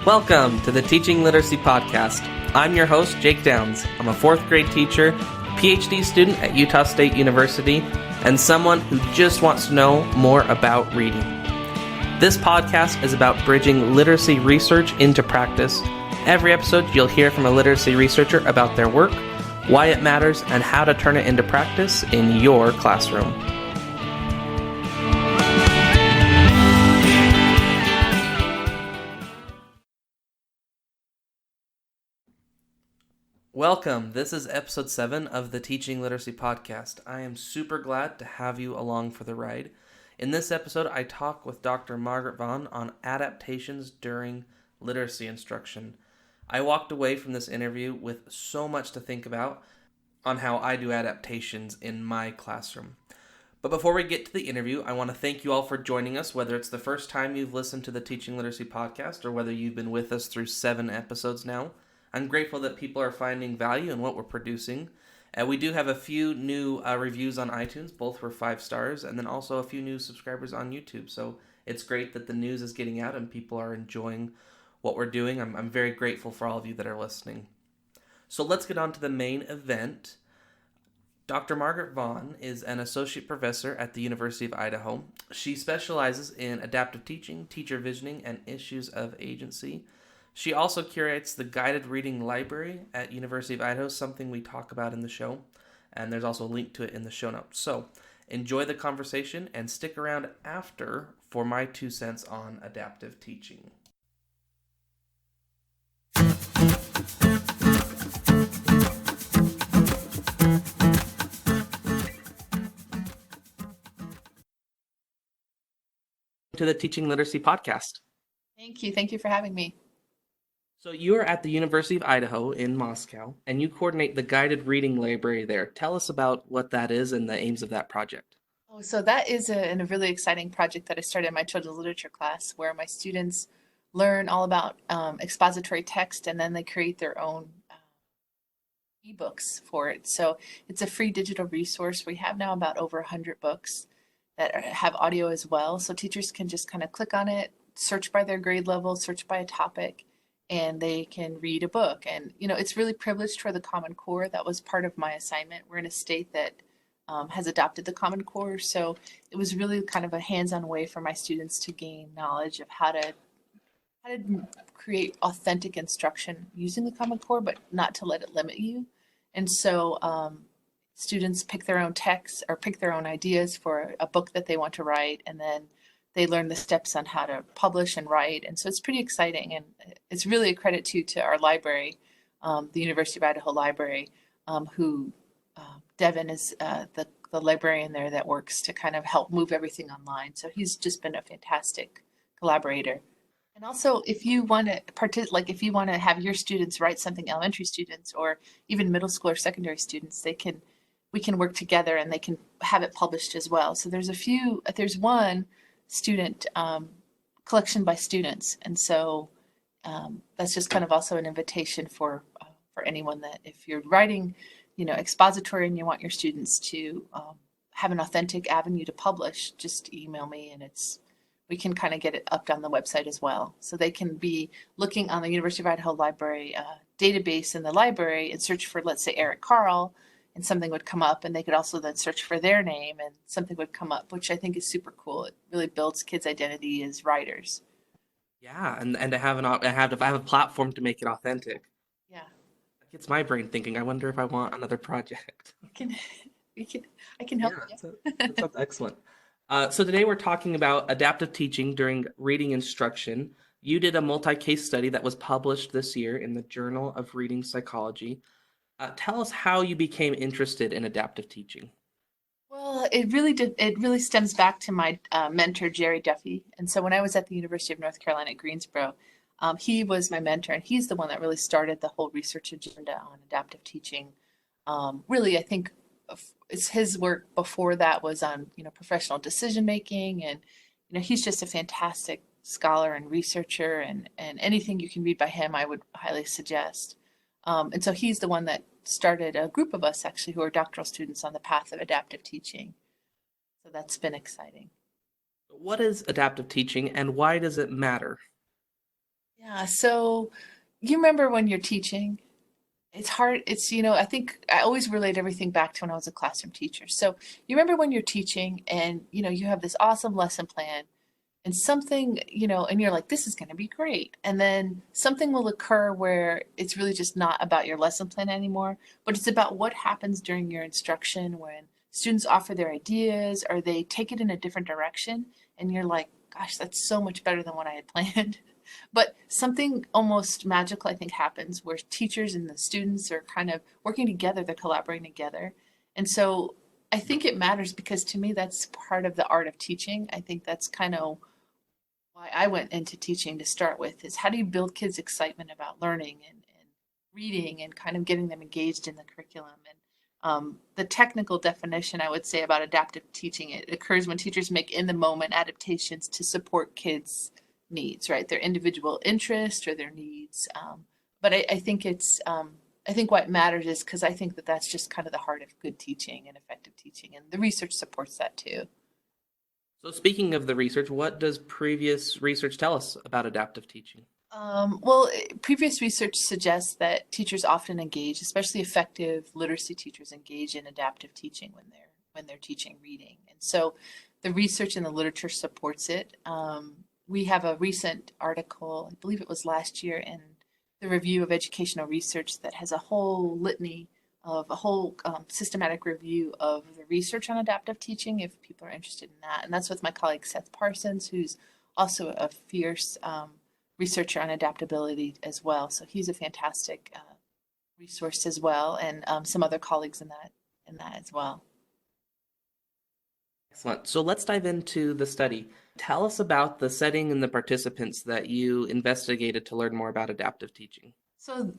Welcome to the Teaching Literacy Podcast. I'm your host, Jake Downs. I'm a fourth grade teacher, PhD student at Utah State University, and someone who just wants to know more about reading. This podcast is about bridging literacy research into practice. Every episode, you'll hear from a literacy researcher about their work, why it matters, and how to turn it into practice in your classroom. Welcome. This is episode 7 of the Teaching Literacy Podcast. I am super glad to have you along for the ride. In this episode, I talk with Dr. Margaret Vaughn on adaptations during literacy instruction. I walked away from this interview with so much to think about on how I do adaptations in my classroom. But before we get to the interview, I want to thank you all for joining us, whether it's the first time you've listened to the Teaching Literacy Podcast or whether you've been with us through 7 episodes now. I'm grateful that people are finding value in what we're producing. We do have a few new reviews on iTunes, both were 5 stars, and then also a few new subscribers on YouTube. So it's great that the news is getting out and people are enjoying what we're doing. I'm very grateful for all of you that are listening. So let's get on to the main event. Dr. Margaret Vaughn is an associate professor at the University of Idaho. She specializes in adaptive teaching, teacher visioning, and issues of agency. She also curates the guided reading library at University of Idaho, something we talk about in the show, and there's also a link to it in the show notes. So enjoy the conversation and stick around after for my 2 cents on adaptive teaching. To the Teaching Literacy Podcast. Thank you. Thank you for having me. So you are at the University of Idaho in Moscow, and you coordinate the guided reading library there. Tell us about what that is and the aims of that project. Oh, so that is a really exciting project that I started in my children's literature class, where my students learn all about expository text, and then they create their own ebooks for it. So it's a free digital resource. We have now about over 100 books that have audio as well. So teachers can just kind of click on it, search by their grade level, search by a topic, and they can read a book. And, you know, it's really privileged for the Common Core. That was part of my assignment. We're in a state that has adopted the Common Core. So it was really kind of a hands-on way for my students to gain knowledge of how to create authentic instruction using the Common Core, but not to let it limit you. And so students pick their own texts or pick their own ideas for a book that they want to write, and then they learn the steps on how to publish and write. And so it's pretty exciting. And it's really a credit to our library, the University of Idaho Library, who Devin is the librarian there that works to kind of help move everything online. So he's just been a fantastic collaborator. And also, if you want to have your students write something, elementary students or even middle school or secondary students, we can work together and they can have it published as well. So there's one student collection by students, and so that's just kind of also an invitation for anyone that if you're writing, expository and you want your students to have an authentic avenue to publish, just email me and we can kind of get it up on the website as well. So they can be looking on the University of Idaho Library database in the library and search for, let's say, Eric Carl, and something would come up, and they could also then search for their name and something would come up, which I think is super cool. It really builds kids' identity as writers. Yeah, and to have a platform to make it authentic. Yeah. That gets my brain thinking, I wonder if I want another project. I can help you. That sounds excellent. So today we're talking about adaptive teaching during reading instruction. You did a multi-case study that was published this year in the Journal of Reading Psychology. Tell us how you became interested in adaptive teaching. Well, it really stems back to my mentor, Jerry Duffy. And so when I was at the University of North Carolina at Greensboro, he was my mentor, and he's the one that really started the whole research agenda on adaptive teaching. Really, I think it's his work before that was on, professional decision making. And, he's just a fantastic scholar and researcher, and anything you can read by him, I would highly suggest. And so he's the one that started a group of us actually who are doctoral students on the path of adaptive teaching. So that's been exciting. What is adaptive teaching and why does it matter? Yeah, so you remember when you're teaching, it's hard. I think I always relate everything back to when I was a classroom teacher. So you remember when you're teaching and, you have this awesome lesson plan and something, and you're like, this is going to be great. And then something will occur where it's really just not about your lesson plan anymore, but it's about what happens during your instruction when students offer their ideas or they take it in a different direction. And you're like, gosh, that's so much better than what I had planned. But something almost magical, I think, happens where teachers and the students are kind of working together, they're collaborating together. And so I think it matters because to me, that's part of the art of teaching. I think that's kind of why I went into teaching to start with is how do you build kids' excitement about learning and reading and kind of getting them engaged in the curriculum. And the technical definition I would say about adaptive teaching, it occurs when teachers make in the moment adaptations to support kids' needs, right? Their individual interest or their needs. But I think I think what matters is because I think that that's just kind of the heart of good teaching and effective teaching. And the research supports that too. So, speaking of the research, what does previous research tell us about adaptive teaching? Previous research suggests that teachers often engage, especially effective literacy teachers, engage in adaptive teaching when they're teaching reading. And so, the research in the literature supports it. We have a recent article, I believe it was last year, in the Review of Educational Research that has a whole litany of a whole systematic review of the research on adaptive teaching. If people are interested in that, and that's with my colleague Seth Parsons, who's also a fierce researcher on adaptability as well. So he's a fantastic resource as well, and some other colleagues in that as well. Excellent. So, let's dive into the study. Tell us about the setting and the participants that you investigated to learn more about adaptive teaching. So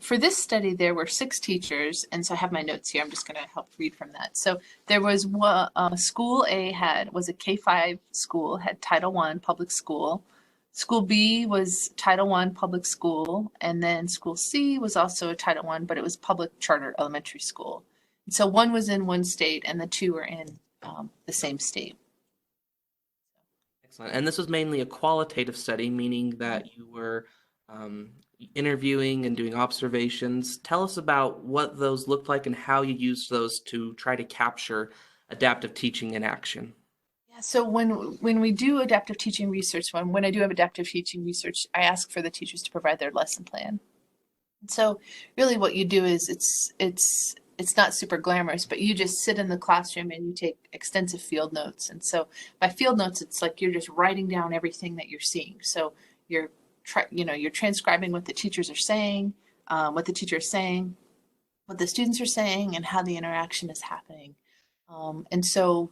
for this study, there were 6 teachers, and so I have my notes here. I'm just going to help read from that. So there was one, school A was a K-5 school, had Title I public school. School B was Title I public school, and then school C was also a Title I, but it was public charter elementary school. And so one was in one state, and the 2 were in the same state. Excellent. And this was mainly a qualitative study, meaning that you were um, interviewing and doing observations. Tell us about what those looked like and how you used those to try to capture adaptive teaching in action. Yeah, so when we do adaptive teaching research, when I do have adaptive teaching research, I ask for the teachers to provide their lesson plan. And so really what you do is it's not super glamorous, but you just sit in the classroom and you take extensive field notes. And so by field notes, it's like you're just writing down everything that you're seeing. So you're you're transcribing what the teachers are saying, what the teacher is saying, what the students are saying, and how the interaction is happening. And so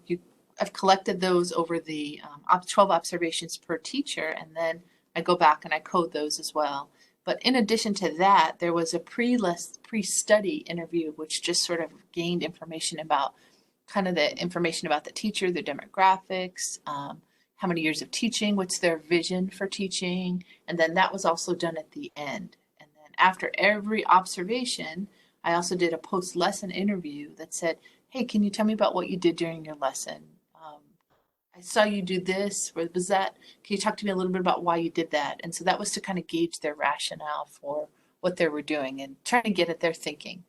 I've collected those over the 12 observations per teacher, and then I go back and I code those as well. But in addition to that, there was a pre-study interview, which just sort of gained information about kind of the information about the teacher, their demographics, how many years of teaching, what's their vision for teaching, and then that was also done at the end. And then after every observation, I also did a post-lesson interview that said, hey, can you tell me about what you did during your lesson? I saw you do this. Or was that? Can you talk to me a little bit about why you did that? And so that was to kind of gauge their rationale for what they were doing and trying to get at their thinking.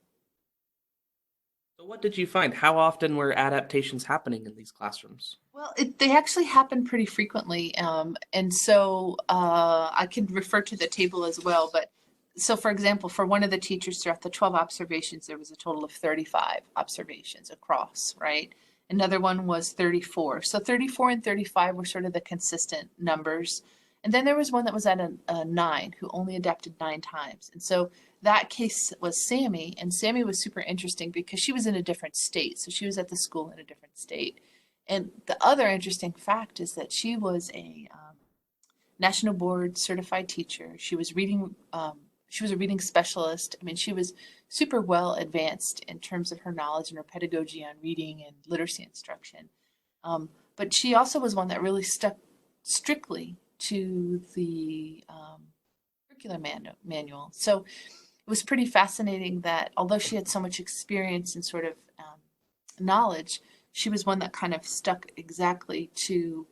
So, what did you find? How often were adaptations happening in these classrooms? Well, they actually happen pretty frequently. And so I can refer to the table as well. But so, for example, for one of the teachers throughout the 12 observations, there was a total of 35 observations across, right? Another one was 34. So 34 and 35 were sort of the consistent numbers. And then there was one that was at a 9 who only adapted 9 times. And so that case was Sammy. And Sammy was super interesting because she was in a different state. So she was at the school in a different state. And the other interesting fact is that she was a national board certified teacher. She was reading. She was a reading specialist. I mean, she was super well advanced in terms of her knowledge and her pedagogy on reading and literacy instruction. But she also was one that really stuck strictly to the curriculum manual. So it was pretty fascinating that although she had so much experience and sort of knowledge, she was one that kind of stuck exactly to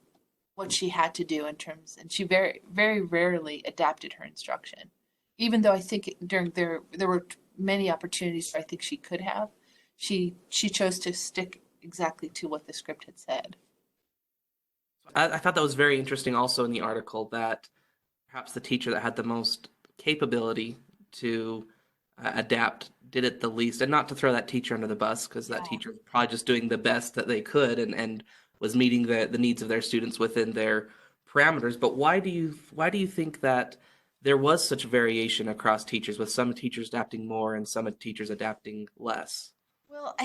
what she had to do in terms, and she very, very rarely adapted her instruction. Even though I think during there were many opportunities where I think she could have, she chose to stick exactly to what the script had said. I thought that was very interesting also in the article that perhaps the teacher that had the most capability to adapt did it the least. And not to throw that teacher under the bus, because that Yeah. teacher was probably just doing the best that they could and was meeting the needs of their students within their parameters. But why do you think that there was such variation across teachers, with some teachers adapting more and some teachers adapting less? Well,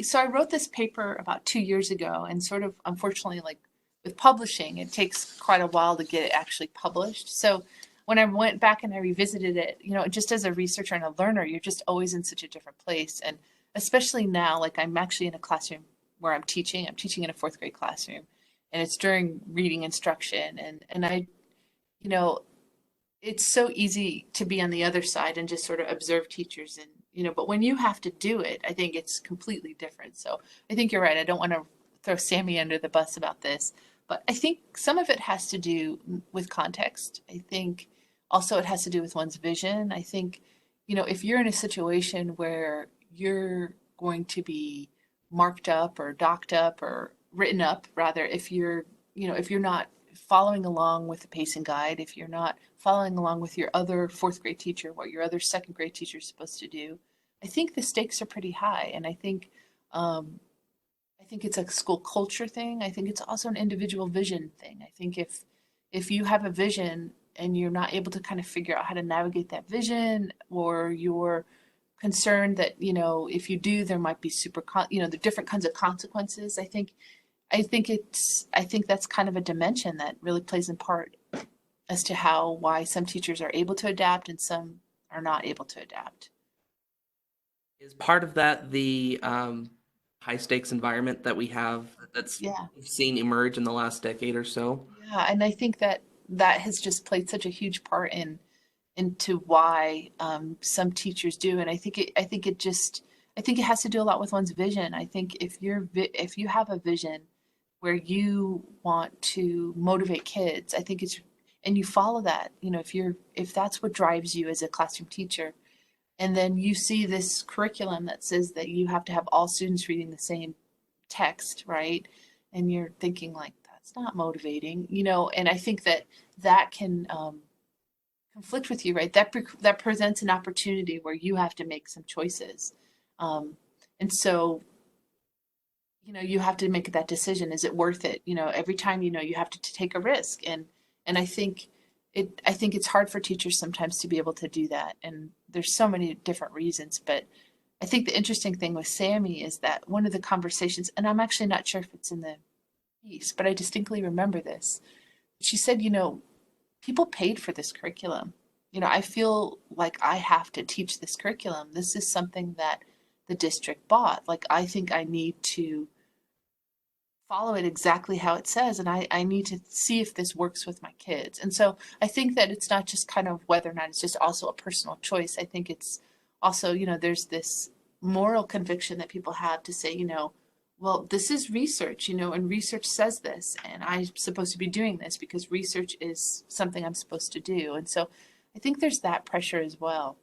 so I wrote this paper about 2 years ago, and sort of unfortunately, like with publishing, it takes quite a while to get it actually published. So when I went back and I revisited it, just as a researcher and a learner, you're just always in such a different place. And especially now, like I'm actually in a classroom where I'm teaching. I'm teaching in a fourth grade classroom, and it's during reading instruction, and I, you know, it's so easy to be on the other side and just sort of observe teachers, and but when you have to do it, I think it's completely different. So I think you're right. I don't want to throw Sammy under the bus about this, but I think some of it has to do with context. I think also it has to do with one's vision. I think if you're in a situation where you're going to be marked up or docked up or written up, rather, if you're not following along with the pacing guide, if you're not following along with your other fourth grade teacher, what your other second grade teacher is supposed to do, I think the stakes are pretty high. And um, I think it's a school culture thing. I think it's also an individual vision thing. I think if you have a vision and you're not able to kind of figure out how to navigate that vision, or you're concerned that if you do, there might be the different kinds of consequences. I think that's kind of a dimension that really plays in part as to why some teachers are able to adapt and some are not able to adapt. Is part of that the high stakes environment that we have that's Yeah. we've seen emerge in the last decade or so? Yeah, and I think that has just played such a huge part into why some teachers do, and I think it has to do a lot with one's vision. I think if you have a vision where you want to motivate kids, I think and you follow that, if that's what drives you as a classroom teacher, and then you see this curriculum that says that you have to have all students reading the same text, right? And you're thinking like, that's not motivating, and I think that can conflict with you, right? That presents an opportunity where you have to make some choices. And so, you have to make that decision. Is it worth it? Every time, you have to take a risk. And I think it's hard for teachers sometimes to be able to do that. And there's so many different reasons, but I think the interesting thing with Sammy is that one of the conversations, and I'm actually not sure if it's in the piece, but I distinctly remember this. She said, people paid for this curriculum. I feel like I have to teach this curriculum. This is something that the district bought. Like, I think I need to follow it exactly how it says, and I need to see if this works with my kids. And so I think that it's not just kind of whether or not it's just also a personal choice. I think it's also, there's this moral conviction that people have to say, well, this is research, and research says this, and I'm supposed to be doing this because research is something I'm supposed to do. And so I think there's that pressure as well.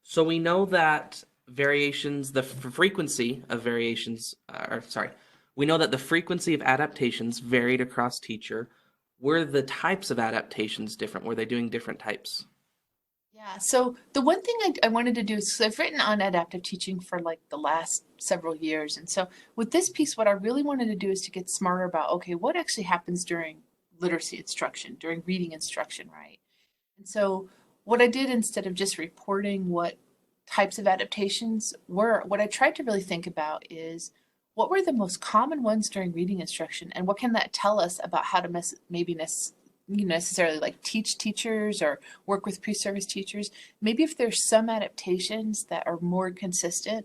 So we know that the frequency of variations, or sorry, we know that the frequency of adaptations varied across teacher. Were the types of adaptations different? Were they doing different types? Yeah, so the one thing I wanted to do is, so I've written on adaptive teaching for like the last several years. And so with this piece, what I really wanted to do is to get smarter about, okay, what actually happens during literacy instruction, during reading instruction, right? And so what I did, instead of just reporting what types of adaptations were, what I tried to really think about is, what were the most common ones during reading instruction, and what can that tell us about how to necessarily like teach teachers or work with pre-service teachers. Maybe if there's some adaptations that are more consistent,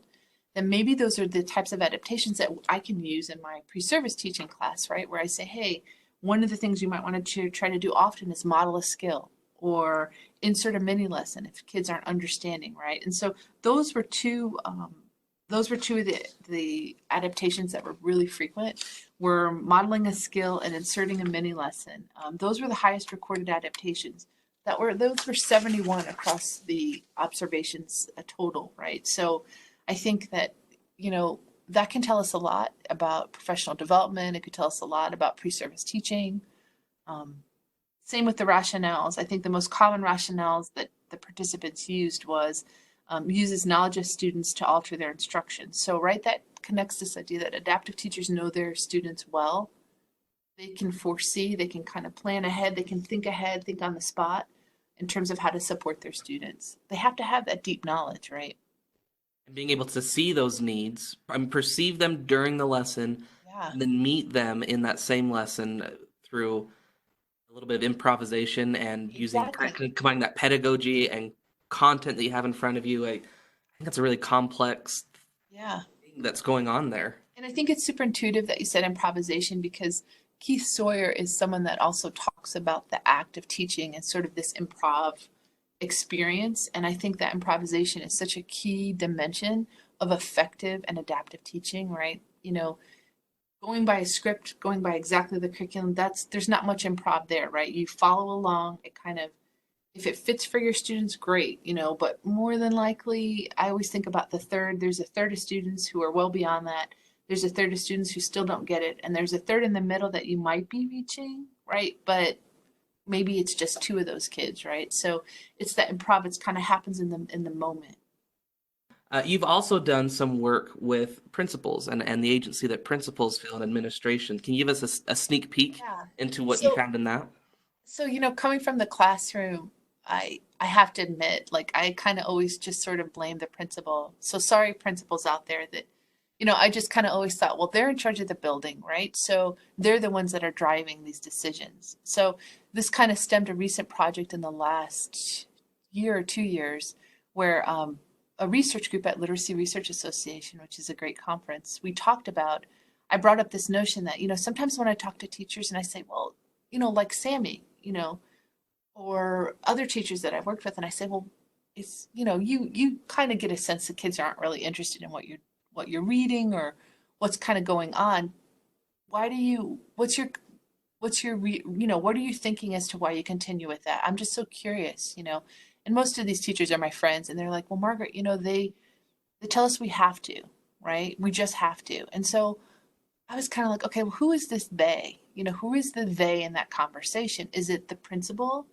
then maybe those are the types of adaptations that I can use in my pre-service teaching class, right? Where I say, hey, one of the things you might want to try to do often is model a skill or insert a mini lesson if kids aren't understanding, right? And so those were two those were two of the adaptations that were really frequent, were modeling a skill and inserting a mini lesson. Those were the highest recorded adaptations. Those were 71 across the observations total, right? So I think that, that can tell us a lot about professional development. It could tell us a lot about pre-service teaching. Same with the rationales. I think the most common rationales that the participants used was uses knowledge of students to alter their instruction. So, right, that connects this idea that adaptive teachers know their students well. They can foresee, they can kind of plan ahead, they can think ahead, think on the spot in terms of how to support their students. They have to have that deep knowledge, right? And being able to see those needs, perceive them during the lesson, Yeah, and then meet them in that same lesson through a little bit of improvisation and using exactly. combining that pedagogy and content that you have in front of you. I think that's a really complex Yeah. thing that's going on there. And I think it's super intuitive that you said improvisation because Keith Sawyer is someone that also talks about the act of teaching and sort of this improv experience. And I think that improvisation is such a key dimension of effective and adaptive teaching, right? Going by a script, going by exactly the curriculum, there's not much improv there, right? You follow along, it kind of, if it fits for your students, great, but more than likely, I always think about there's a third of students who are well beyond that. There's a third of students who still don't get it. And there's a third in the middle that you might be reaching, right? But maybe it's just two of those kids, right? So it's that improv, it's kind of happens in the moment. You've also done some work with principals and the agency that principals feel in administration. Can you give us a sneak peek Yeah. into what you So found in that? coming from the classroom, I have to admit, like I kind of always just sort of blame the principal. So sorry, principals out there that, I just kind of always thought, well, they're in charge of the building, right? So they're the ones that are driving these decisions. So this kind of stemmed a recent project in the last year or 2 years where a research group at Literacy Research Association, which is a great conference, I brought up this notion that, sometimes when I talk to teachers and I say, well, like Sammy, or other teachers that I've worked with, and I say, well, it's, you kind of get a sense that kids aren't really interested in what you're reading or what's kind of going on. What are you thinking as to why you continue with that? I'm just so curious. And most of these teachers are my friends, and they're like, well, Margaret, they tell us we have to, right? We just have to. And so I was kind of like, okay, well, who is this they? Who is the they in that conversation? Is it the principal?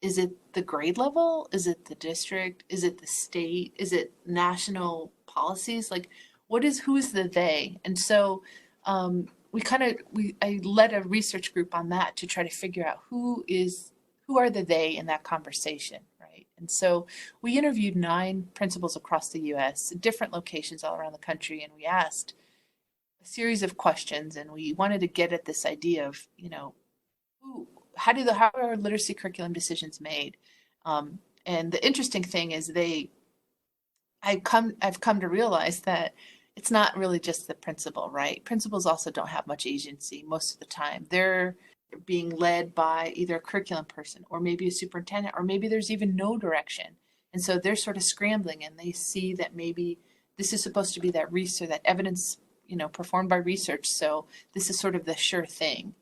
Is it the grade level? Is it the district? Is it the state? Is it national policies? Like, who is the they? And so I led a research group on that to try to figure out who are the they in that conversation, right? And so we interviewed 9 principals across the U.S., different locations all around the country, and we asked a series of questions, and we wanted to get at this idea of, how are literacy curriculum decisions made? And the interesting thing is I've come to realize that it's not really just the principal, right? Principals also don't have much agency most of the time. They're being led by either a curriculum person or maybe a superintendent, or maybe there's even no direction. And so they're sort of scrambling, and they see that maybe this is supposed to be that research, that evidence, performed by research. So this is sort of the sure thing.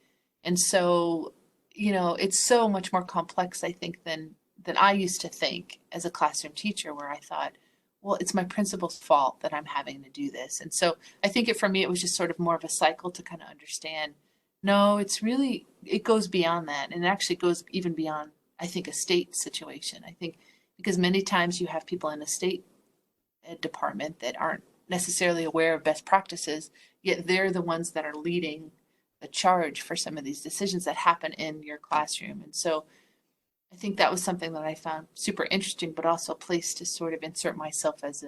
And so, it's so much more complex, I think, than I used to think as a classroom teacher, where I thought, well, it's my principal's fault that I'm having to do this. And so I think for me, it was just sort of more of a cycle to kind of understand, no, it goes beyond that. And it actually goes even beyond, I think, a state situation. I think because many times you have people in a state department that aren't necessarily aware of best practices, yet they're the ones that are leading the charge for some of these decisions that happen in your classroom. And so I think that was something that I found super interesting, but also a place to sort of insert myself as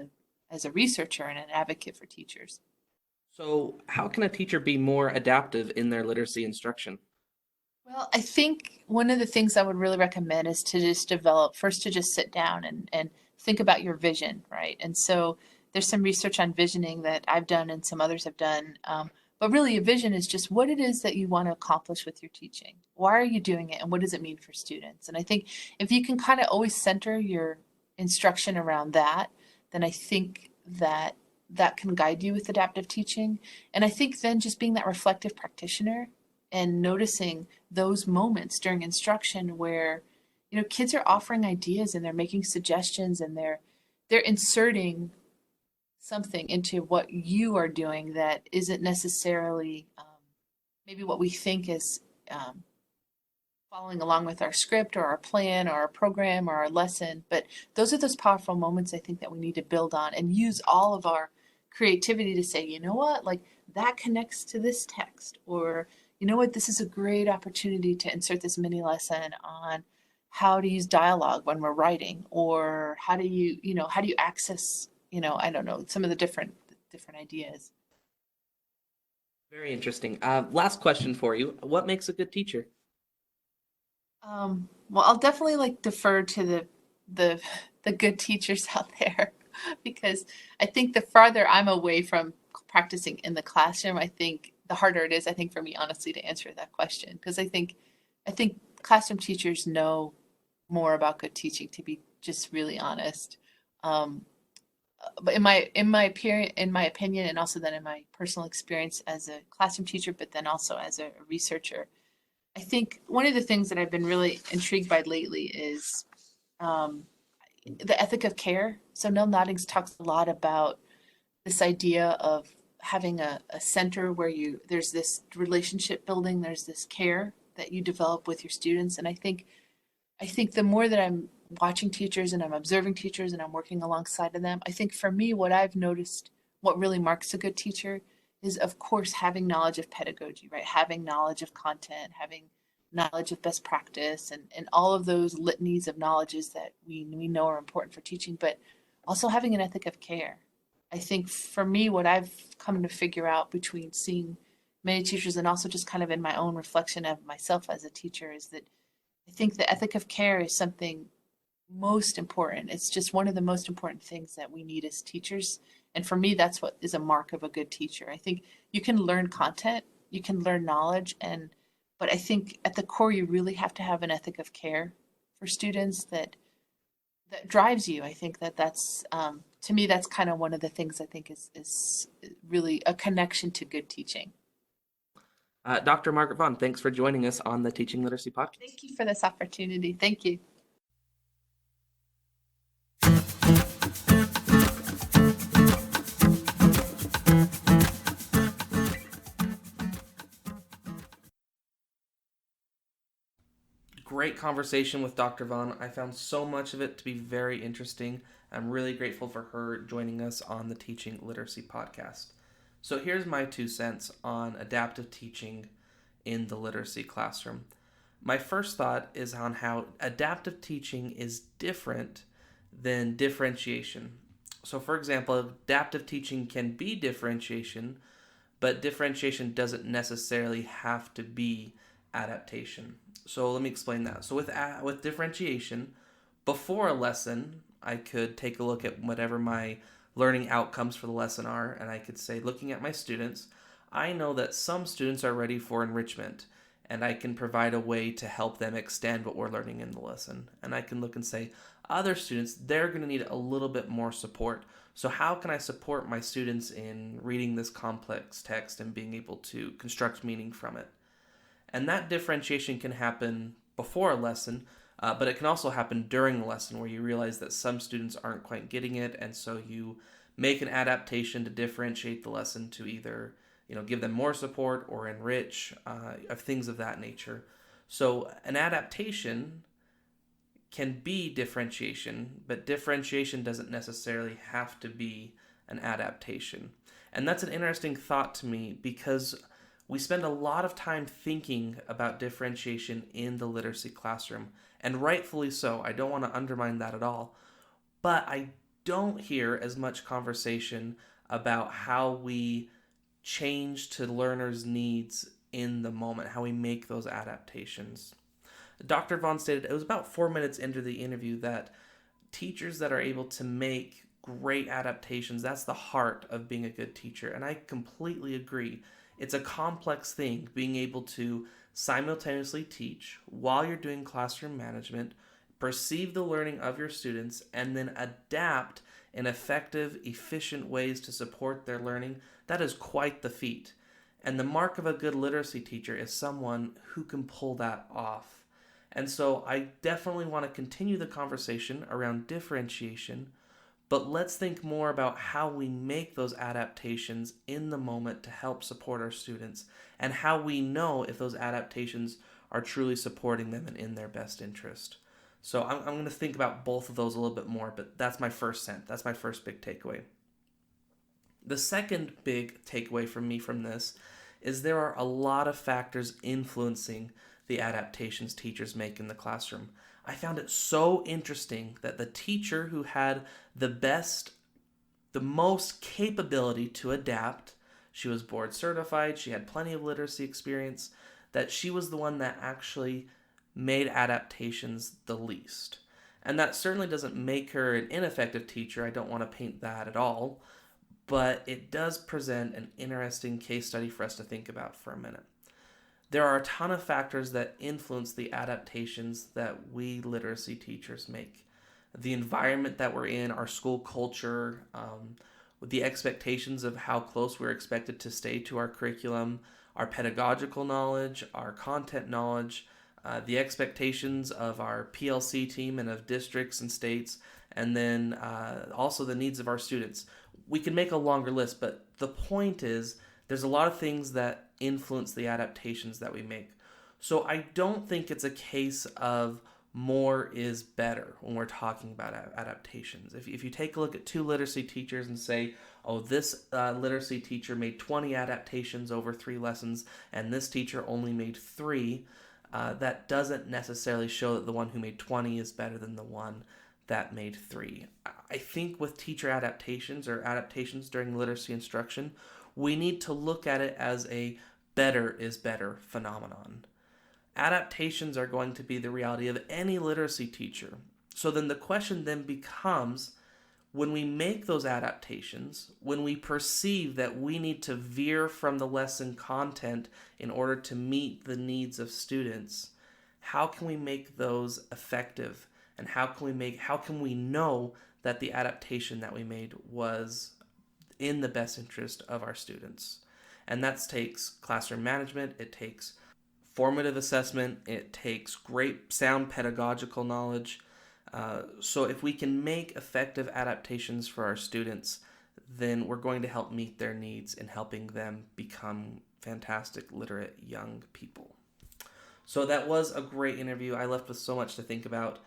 a researcher and an advocate for teachers. So, how can a teacher be more adaptive in their literacy instruction? Well, I think one of the things I would really recommend is to just to just sit down and think about your vision, right? And so there's some research on visioning that I've done and some others have done. But really, a vision is just what it is that you want to accomplish with your teaching. Why are you doing it, and what does it mean for students? And I think if you can kind of always center your instruction around that, then I think that that can guide you with adaptive teaching. And I think then just being that reflective practitioner and noticing those moments during instruction where, kids are offering ideas and they're making suggestions and they're inserting something into what you are doing that isn't necessarily maybe what we think is um, following along with our script or our plan or our program or our lesson. But those are those powerful moments I think that we need to build on and use all of our creativity to say, you know what, like that connects to this text, or you know what, this is a great opportunity to insert this mini lesson on how to use dialogue when we're writing, or how do you access, I don't know, some of the different ideas. Very interesting. Last question for you. What makes a good teacher? Well, I'll definitely like defer to the the good teachers out there because I think the farther I'm away from practicing in the classroom, I think the harder it is, I think, for me honestly to answer that question because I think classroom teachers know more about good teaching, to be just really honest. Um, but in my opinion, and also then in my personal experience as a classroom teacher, but then also as a researcher, I think one of the things that I've been really intrigued by lately is um, the ethic of care. So Neil Noddings talks a lot about this idea of having a center where there's this relationship building, there's this care that you develop with your students. And I think the more that I'm watching teachers and I'm observing teachers and I'm working alongside of them, I think for me, what I've noticed, what really marks a good teacher is, of course, having knowledge of pedagogy, right? Having knowledge of content, having knowledge of best practice, and all of those litanies of knowledges that we know are important for teaching, but also having an ethic of care. I think for me, what I've come to figure out between seeing many teachers and also just kind of in my own reflection of myself as a teacher is that I think the ethic of care is something most important. It's just one of the most important things that we need as teachers. And for me, that's what is a mark of a good teacher. I think you can learn content, you can learn knowledge, but I think at the core, you really have to have an ethic of care for students that drives you. I think that's to me, that's kind of one of the things I think is really a connection to good teaching. Dr. Margaret Vaughn, thanks for joining us on the Teaching Literacy Podcast. Thank you for this opportunity. Thank you. Great conversation with Dr. Vaughn. I found so much of it to be very interesting. I'm really grateful for her joining us on the Teaching Literacy Podcast. So here's my 2 cents on adaptive teaching in the literacy classroom. My first thought is on how adaptive teaching is different than differentiation. So, for example, adaptive teaching can be differentiation, but differentiation doesn't necessarily have to be adaptation. So let me explain that. So with differentiation, before a lesson, I could take a look at whatever my learning outcomes for the lesson are, and I could say, looking at my students, I know that some students are ready for enrichment, and I can provide a way to help them extend what we're learning in the lesson. And I can look and say, other students, they're going to need a little bit more support. So how can I support my students in reading this complex text and being able to construct meaning from it? And that differentiation can happen before a lesson, but it can also happen during the lesson where you realize that some students aren't quite getting it, and so you make an adaptation to differentiate the lesson to either give them more support or enrich, of things of that nature. So an adaptation can be differentiation, but differentiation doesn't necessarily have to be an adaptation. And that's an interesting thought to me because we spend a lot of time thinking about differentiation in the literacy classroom, and rightfully so. I don't want to undermine that at all. But I don't hear as much conversation about how we change to learners' needs in the moment, how we make those adaptations. Dr. Vaughn stated it was about 4 minutes into the interview that teachers that are able to make great adaptations, that's the heart of being a good teacher. And I completely agree. It's a complex thing being able to simultaneously teach while you're doing classroom management, perceive the learning of your students, and then adapt in effective, efficient ways to support their learning, that is quite the feat. And the mark of a good literacy teacher is someone who can pull that off. And so I definitely want to continue the conversation around differentiation, but let's think more about how we make those adaptations in the moment to help support our students, and how we know if those adaptations are truly supporting them and in their best interest. So I'm going to think about both of those a little bit more, but that's my first sense. That's my first big takeaway. The second big takeaway from me from this is there are a lot of factors influencing the adaptations teachers make in the classroom. I found it so interesting that the teacher who had the most capability to adapt, she was board certified, she had plenty of literacy experience, that she was the one that actually made adaptations the least. And that certainly doesn't make her an ineffective teacher. I don't want to paint that at all. But it does present an interesting case study for us to think about for a minute. There are a ton of factors that influence the adaptations that we literacy teachers make. The environment that we're in, our school culture, the expectations of how close we're expected to stay to our curriculum, our pedagogical knowledge, our content knowledge, the expectations of our PLC team and of districts and states, and then also the needs of our students. We can make a longer list, but the point is there's a lot of things that influence the adaptations that we make. So I don't think it's a case of more is better when we're talking about adaptations. If you take a look at two literacy teachers and say, oh, this literacy teacher made 20 adaptations over 3 lessons, and this teacher only made 3, that doesn't necessarily show that the one who made 20 is better than the one that made 3. I think with teacher adaptations or adaptations during literacy instruction, we need to look at it as a better is better phenomenon. Adaptations are going to be the reality of any literacy teacher. So then the question then becomes, when we make those adaptations, when we perceive that we need to veer from the lesson content in order to meet the needs of students, how can we make those effective? And how can we know that the adaptation that we made was in the best interest of our students? And that takes classroom management, it takes formative assessment, it takes great sound pedagogical knowledge. So if we can make effective adaptations for our students, then we're going to help meet their needs in helping them become fantastic, literate young people. So that was a great interview. I left with so much to think about.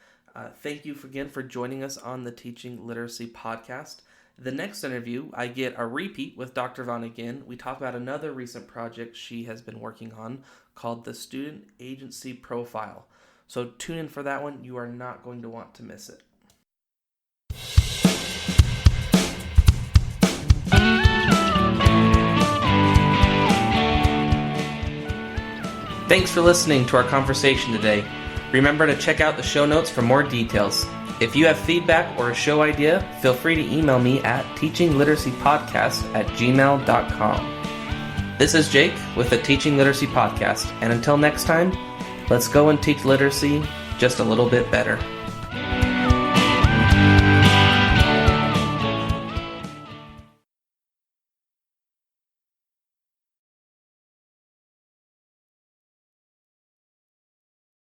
Thank you again for joining us on the Teaching Literacy podcast. The next interview, I get a repeat with Dr. Vaughn again. We talk about another recent project she has been working on called the Student Agency Profile. So tune in for that one. You are not going to want to miss it. Thanks for listening to our conversation today. Remember to check out the show notes for more details. If you have feedback or a show idea, feel free to email me at teachingliteracypodcast@gmail.com. This is Jake with the Teaching Literacy Podcast, and until next time, let's go and teach literacy just a little bit better.